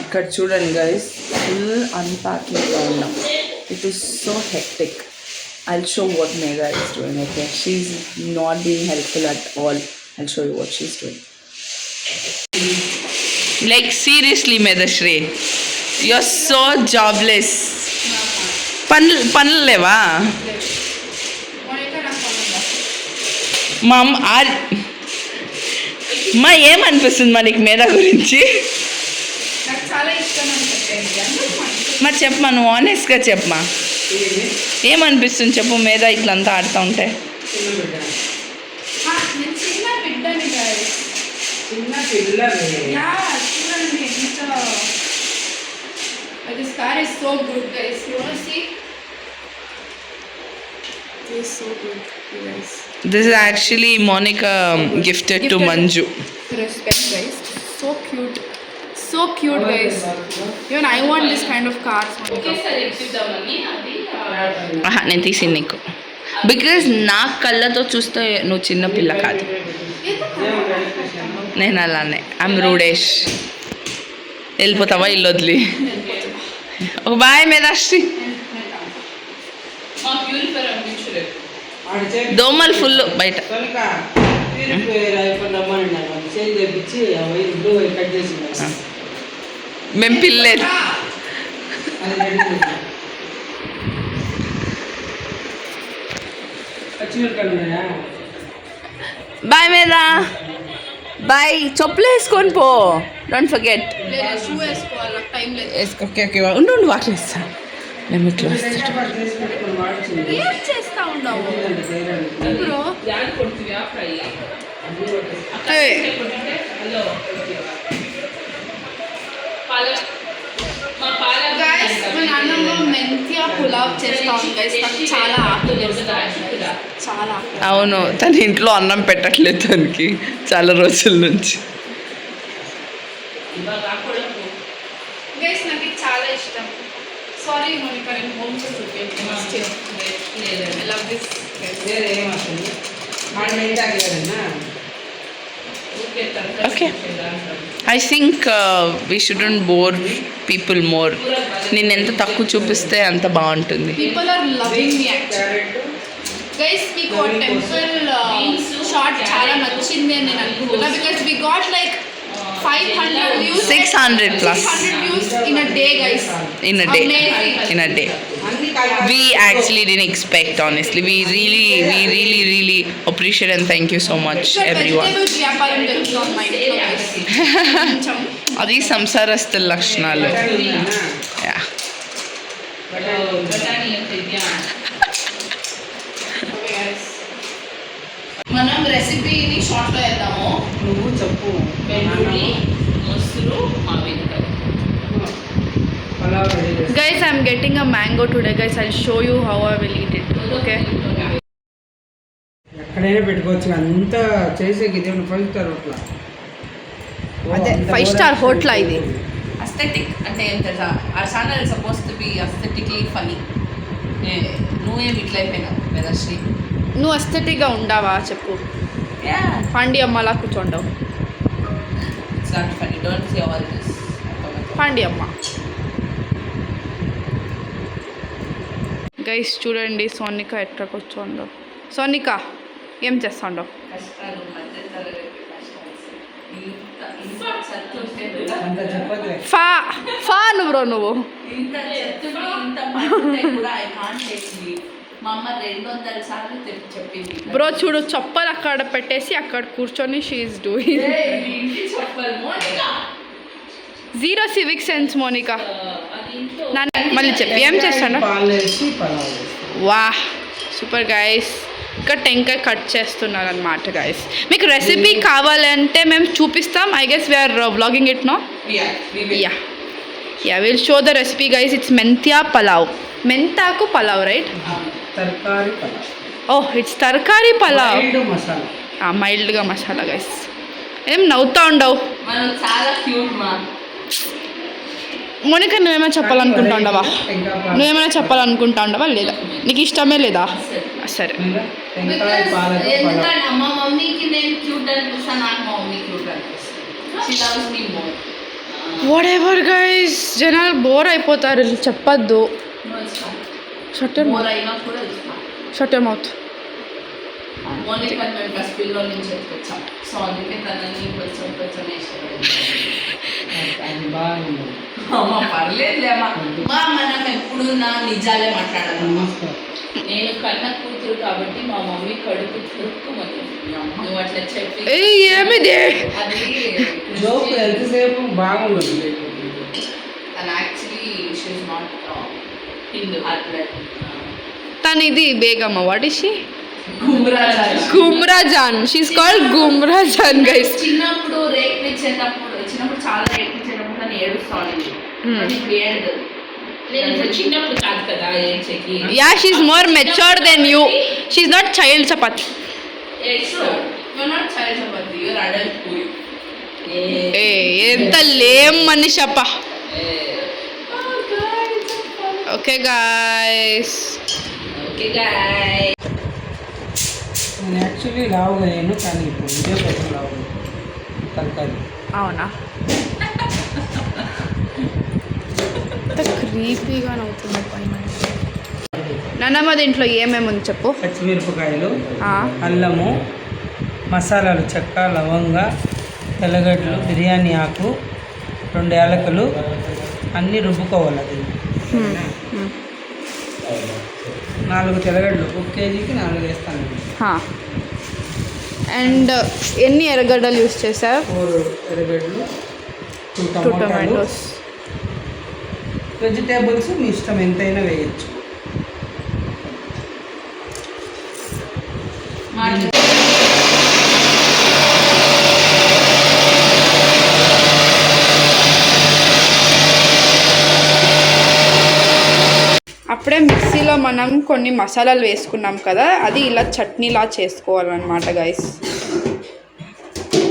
ఇక్కడ చూడండి guys, full అన్పాకింగ్లో ఉన్నాం. It is so hectic. I'll show what Megha is doing, okay? She's not being helpful at all. I'll show you what she's doing. Like seriously, Medashri, you're so jobless. పనులు లేవా? మా ఏమనిపిస్తుంది మనకి మేధా గురించి? మా చెప్పమా, నువ్వు ఆనెస్ట్గా చెప్పమా, ఏమనిపిస్తుంది చెప్పు మేధా ఇట్లంతా ఆడుతూ ఉంటే? This car is so good, guys. You want to see? It is so good, you guys. This is actually Monica gifted to Manju. Respect, guys. So cute. So cute, guys. Even I want this kind of cars. Okay, sir. నేను తీసింది నీకు, because నా కళ్ళతో చూస్తే నువ్వు చిన్న పిల్ల కాదు. నేను అలానే ఐమ్ రూడేష్. వెళ్ళిపోతావా ఇల్లు వదిలి? ఒక బాయ్ మేధాశ్రీ. దోమలు ఫుల్ బయట. మేము పిల్లేదు. బాయ్ మేధా, బాయ్. చెప్పులు వేసుకొని పో, డోంట్ ఫర్గెట్. ఓకే ఓకే, ఉండు వాటిలో ఇస్తా. మేము ఇట్లా చేస్తా ఉండవు. మెంతియా పులావ్ చేస్తాం గైస్. చాలా చాలా. అవును, తన ఇంట్లో అన్నం పెట్టట్లేదు తనకి చాలా రోజుల నుంచి. గైస్ నాకు చాలా ఇష్టం. సారీ మోనికా, నేను home okay. I think we shouldn't bore people more. నేను ఎంత తక్కువ చూపిస్తే అంత బాగుంటుంది. People are loving me actually. Guys మీకు టెంపుల్ షార్ట్ చాలా నచ్చింది అని నేను అనుకుంటున్నా. Because we got like 500 views, 600 plus 600 views in a day, guys. In a day. Amazing. In a day. We actually didn't expect, honestly. We really appreciate and thank you so much, everyone. వ్యాపారం జరుగుతుంది మా ఇంట్లో, guys. అది సంసారస్తుల లక్షణాలు. Yeah. మనం రెసిపీని షార్ట్లో వేద్దాము. నువ్వు చెప్పు. Guys, I'm getting a mango today, guys. I'll show you how I will eat it. Okay. ఎక్కడైనా పెట్టుకోవచ్చు, అంత చేసేకి ఇది 5-star హోటల్. అదే 5-star హోటల్ ఇది. అస్థెటిక్ అంటే ఏం తెలుసా? ఆ channel suppose to be aesthetically funny. నువ్వేం ఇట్లా అయిపోయినావు మేధాశ్రీ? నువ్వు అస్థెటిక్గా ఉండవా చెప్పు? పాండి అమ్మలా కూర్చోండవు. It's not funny. Don't say all this. పాండి అమ్మ. గైస్ చూడండి సోనిక ఎట్లా కూర్చోండవు. సోనిక ఏం చేస్తాండవు? ఫా ఫా నువ్వు నువ్వు బ్రో చూడు, చప్పలు అక్కడ పెట్టేసి అక్కడ కూర్చొని she's doing. Zero civic sense Monica. మళ్ళీ చెప్పి ఏం చేస్తాను? వా సూపర్ గైస్. ఇక్కడ టెంకాయ కట్ చేస్తున్నారు అనమాట గైస్. మీకు రెసిపీ కావాలంటే మేము చూపిస్తాం. I guess we're vlogging it no. Yeah will show the recipe guys. It's menthya pulao. మెంతాకు pulao right? Oh it's tarkari pulao. మైల్డ్గా మసాలా గైస్. ఏం నవ్వుతా ఉండవు? మోనికా నువ్వేమైనా చెప్పాలనుకుంటా ఉండవా? లేదా నీకు ఇష్టమే లేదా? సరే వాట్ ఎవర్ గైస్, జనాలు బోర్ అయిపోతారు, చెప్పద్దు. Shutter shutter mouth. మోనికా మేము కస్పిల్లో నుంచి వచ్చాం, సో అందుకే తనని కొంచెం కొంచెం అది బాగుంది. పర్లేదులేమ్మా. మా మనం ఎప్పుడు నా నిజాలే మాట్లాడాలమ్మా. నేను కన్న కూతురు కాబట్టి మా మమ్మీ కడుపు చురుక్కుమంది. నువ్వు అట్లా చెప్పి ఏమిది అది జోక్ ఎంతసేపు బాగుంది. తను యాక్చువల్లీ షీఈ్ నాట్ హిందూ అట్లా. తను ఇది Begamma, what is she? Gumrajan. She's called Gumrajan guys. చిన్నప్పుడు చిన్నప్పుడు చాలా రేపించేటప్పుడు తను ఏడుస్తాను. ఇప్పుడు ఏడదు. చిన్నప్పుడు కాదు కదా ఏడ్చేకి. Yeah, she's more matured than you. She's not child chapati. ఎంత లేం మనిషప్ప. Okay guys. నేను యాక్చువల్లీ లావుగా అయ్యాను, కానీ ఇప్పుడు ఇదే కోసం లావు తరకారి. అవునా? క్రీపీగా నవ్వుతుంది పైన. నాన్నమ్మ దీంట్లో ఏమేమి ఉంది చెప్పు. పచ్చిమిరపకాయలు, అల్లము, మసాలాలు, చెక్క, లవంగ, తెల్లగడ్డలు, బిర్యానీ ఆకు, 2 యాలకులు, అన్నీ రుబ్బుకోవాలి. అది 4 తెల్లగడ్డలు, 1 కేజీకి 4 వేస్తాను. అండ్ ఎన్ని ఎర్రగడ్డలు యూస్ చేశారు? 4 ఎర్రగడ్డలు, 2 2 టమాటాలు. టమాటోస్. వెజిటేబుల్స్ మీ ఇష్టం ఎంతైనా వేయచ్చు. అప్పుడే మిక్సీలో మనం కొన్ని మసాలాలు వేసుకున్నాం కదా, అది ఇలా చట్నీలా చేసుకోవాలన్నమాట guys.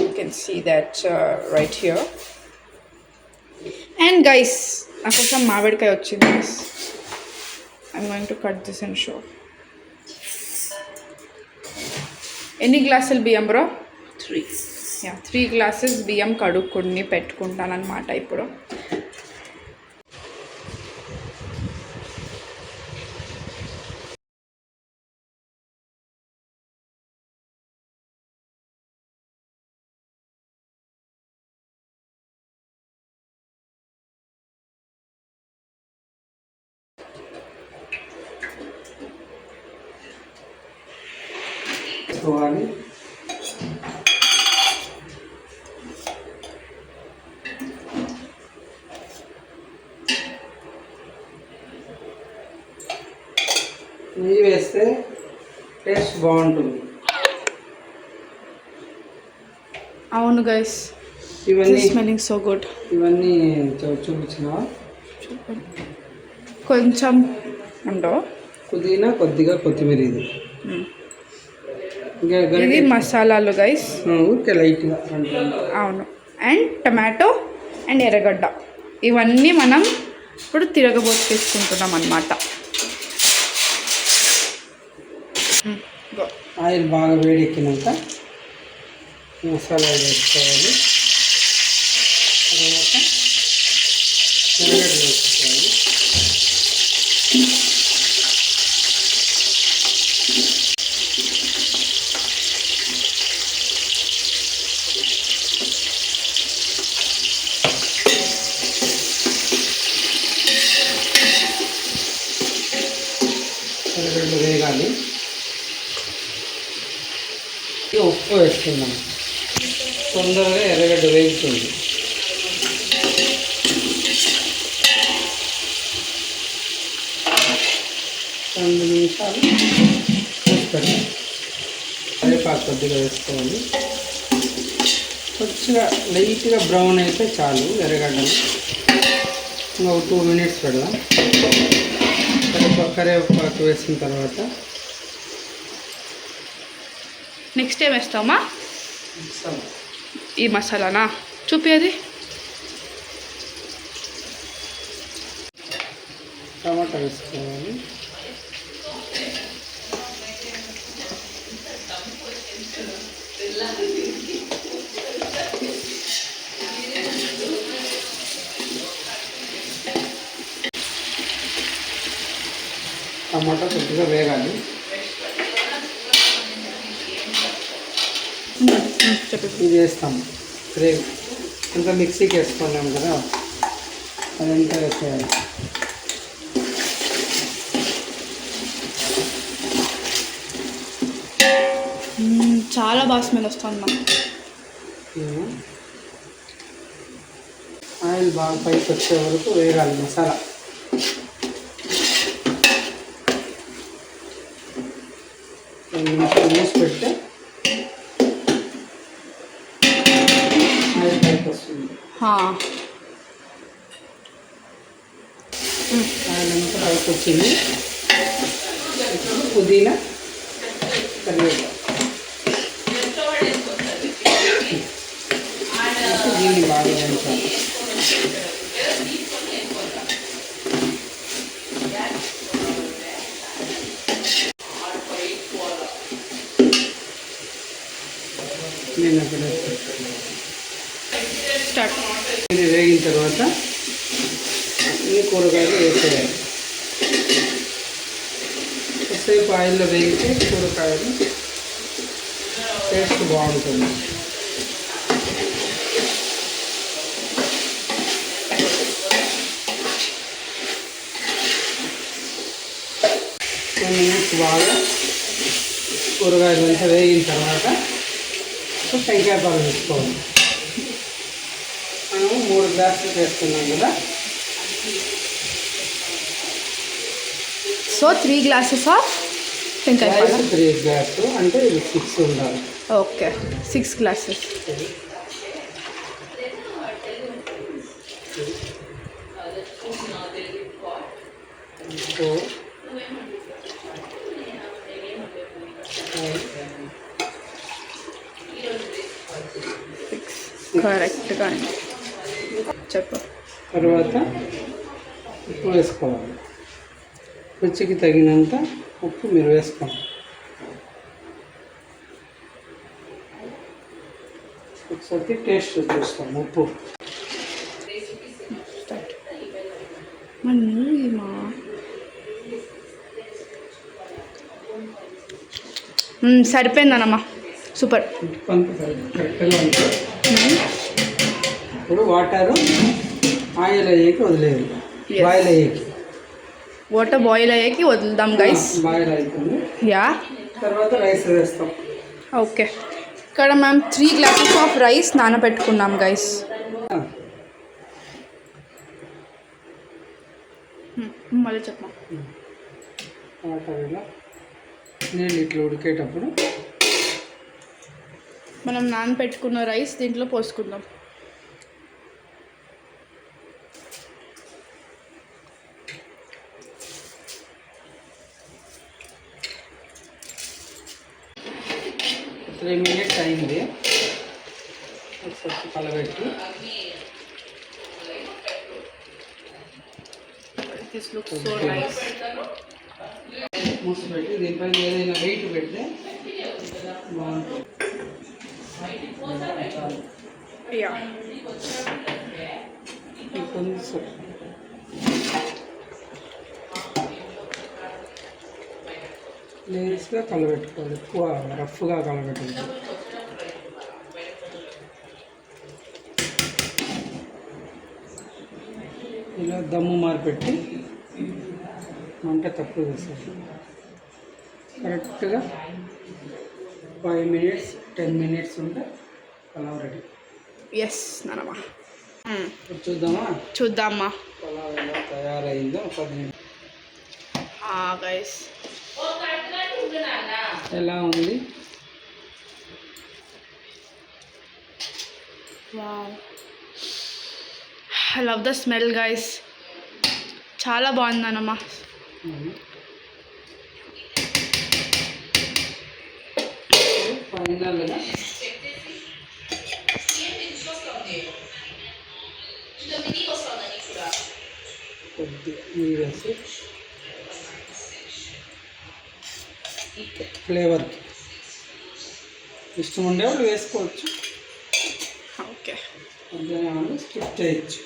You can see that right here. And guys, నాకు కొంచెం మామిడికాయ వచ్చింది. I'm going to cut this and show. ఎన్ని గ్లాసులు బియ్యం బ్రో? 3. 3 గ్లాసెస్ బియ్యం కడుక్కొని పెట్టుకుంటానన్నమాట ఇప్పుడు. వేసుకోవాలి. నెయ్యి వేస్తే టేస్ట్ బాగుంటుంది. అవును గైస్, ఇవన్నీ స్మెల్లింగ్ సో గుడ్. ఇవన్నీ చూపించినావా? కొంచెం ఉండో పుదీనా, కొద్దిగా కొత్తిమీర. ఇది ఇది మసాలాలు గైస్. ఓకే, లైట్గా. అవును. అండ్ టమాటో అండ్ ఎర్రగడ్డ, ఇవన్నీ మనం ఇప్పుడు తిరగబోతు తీసుకుంటున్నాం అన్నమాట. ఆయిల్ బాగా వేడెక్కినాక మసాలాలు వేసుకోవాలి. తర్వాత ఎర్రగడ్డలు వేసుకోవాలి. ఎర్రగడ్డలు వేగాలి. ఉప్పు వేసుకుందాం, తొందరగా ఎర్రగడ్డ వేగుతుంది. రెండు నిమిషాలు మూసిపెట్టి కరివేపాకు కొద్దిగా వేసుకోవాలి. కొద్దిగా లైట్గా బ్రౌన్ అయితే చాలు ఎర్రగడ్డలు. ఇంకా 2 మినిట్స్ పెడదాం. కరివేపాకు వేసిన తర్వాత నెక్స్ట్ ఏం వేస్తామా? ఈ మసాలానా చూపేది. టమాటా వేసుకోవాలి. టమాటా కొద్దిగా వేగాలి. చెప్పు. ఇది వేస్తాం గ్రేవీ అంతా మిక్సీకి వేసుకున్నాం కదా, అదంతా వేసేయాలి. చాలా బాగా స్మెల్ వస్తుంది మా. ఆయిల్ బాగా పైకి వచ్చే వరకు వేగాలి మసాలా. మూసి పెడితే ఆయిల్ పైకి వస్తుంది. ఆయిల్ అంతా పైకి వచ్చింది. పుదీనా, కరివేపాకు, దీన్ని బాగా వేయించాలి. నేను అక్కడ స్టార్ట్. ఇది వేగిన తర్వాత ఈ కూరగాయలు వేసేయాలి. కొద్దిసేపు ఆయిల్లో వేగితే కూరగాయలు టేస్ట్ బాగుంటుంది. బాగా కూరగాయలు అంతా వేగిన తర్వాత టెంకాయ పాలు వేసుకోవాలి. మనము 3 గ్లాసులు వేసుకున్నాం కదా, సో 3 glasses ఆఫ్ టెంకాయ పాలు. 3 గ్లాసులు అంటే ఇది 6 ఉండాలి. Okay, 6 glasses. కరెక్ట్గా చెప్పు. తర్వాత ఉప్పు వేసుకోవాలి. రుచికి తగినంత ఉప్పు మీరు వేసుకోండి. ఒకసారి టేస్ట్ చూస్తాం. ఉప్పు సరిపోయిందన్నమ్మా, సూపర్. కొంత కరెక్ట్గా ఉంటుంది. ఇప్పుడు వాటరు ఆయిల్ అయ్యేకి వదిలేదు. బాయిల్ అయ్యేకి వాటర్ బాయిల్ అయ్యాకి వదులుదాం గైస్. బాయిల్ అవుతుంది. యా, తర్వాత రైస్ వేస్తాం. ఓకే, ఇక్కడ మేము 3 glasses ఆఫ్ రైస్ నానబెట్టుకున్నాం గైస్. మళ్ళీ చెప్పమా. వాటర్ ఇలా నీళ్ళు ఇట్లా ఉడికేటప్పుడు మనం నానబెట్టుకున్న రైస్ దీంట్లో పోసుకుందాం. త్రీ మినిట్స్ అయింది. ఒకసారి కలబెట్టి దిస్ లుక్స్ సో నైస్. మూసి పెట్టి దీనిపైన ఏదైనా వెయిట్ పెడితే బాగుంటుంది. యా, కొంచెం లేస్గా కలబెట్టుకోవాలి. ఎక్కువ రఫ్గా కలబెట్టుకోవాలి. ఇలా దమ్ము మారిపెట్టి మంట తక్కువ వేసేసి కరెక్ట్గా 5 minutes 10 minutes ఉంటే పలావ్ రెడీ. ఎస్ నానమ్మా. ఇప్పుడు చూద్దామా, చూద్దామా పలావ్ ఎలా తయారైందో. 10 minutes గైస్ ఎలా ఉంది. Wow, I love the smell guys. చాలా బాగుందన్నమ్మా. ఫైనల్గా కొద్దిగా నీరు వేసి ఫ్లేవర్కి ఇష్టం ఉండేవాళ్ళు వేసుకోవచ్చు. ఓకే, మధ్యాహ్నం స్కిప్ చేయొచ్చు.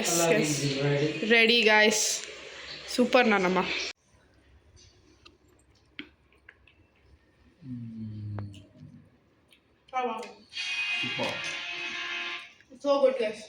ఎస్ అలాగే ఎస్ ఇది రెడీ. Ready guys. సూపర్ నానమ్మ. So good guys.